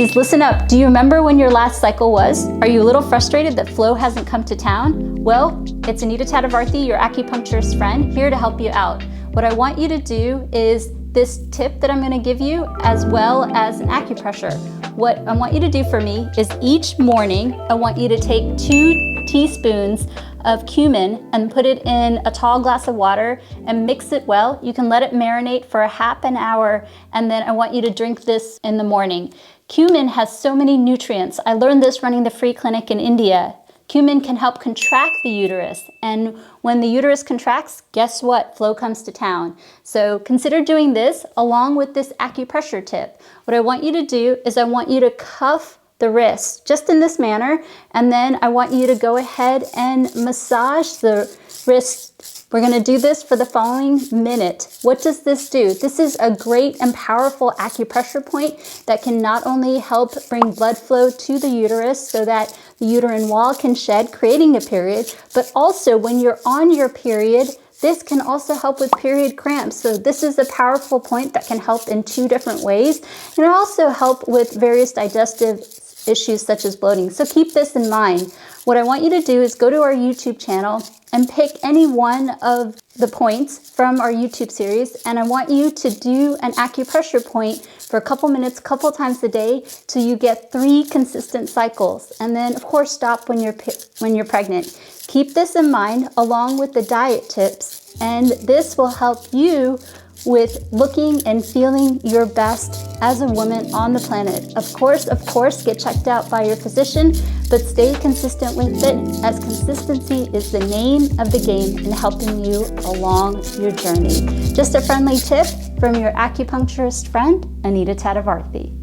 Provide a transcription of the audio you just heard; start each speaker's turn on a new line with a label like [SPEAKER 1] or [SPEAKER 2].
[SPEAKER 1] Ladies, listen up. Do you remember when your last cycle was? Are you a little frustrated that flow hasn't come to town? Well, it's Anita Tatavarthy, your acupuncturist friend, here to help you out. What I want you to do is this tip that I'm going to give you, as well as an acupressure. What I want you to do for me is each morning, I want you to take 2 teaspoons of cumin and put it in a tall glass of water and mix it well. You can let it marinate for a half an hour, and then I want you to drink this in the morning. Cumin has so many nutrients. I learned this running the free clinic in India. Cumin can help contract the uterus, and when the uterus contracts, guess what? Flow comes to town. So consider doing this along with this acupressure tip. What I want you to do is I want you to cuff the wrist just in this manner, and then I want you to go ahead and massage the wrist. We're going to do this for the following minute. What does this do? This is a great and powerful acupressure point that can not only help bring blood flow to the uterus so that the uterine wall can shed, creating a period, but also when you're on your period, this can also help with period cramps. So this is a powerful point that can help in 2 different ways, and also help with various digestive issues such as bloating. So keep this in mind. What I want you to do is go to our YouTube channel and pick any one of the points from our YouTube series, and I want you to do an acupressure point for a couple minutes, couple times a day, till you get 3 consistent cycles. And then of course stop when you're pregnant. Keep this in mind along with the diet tips, and this will help you with looking and feeling your best as a woman on the planet. Of course, get checked out by your physician, but stay consistently fit, as consistency is the name of the game in helping you along your journey. Just a friendly tip from your acupuncturist friend, Anita Tatavarthy.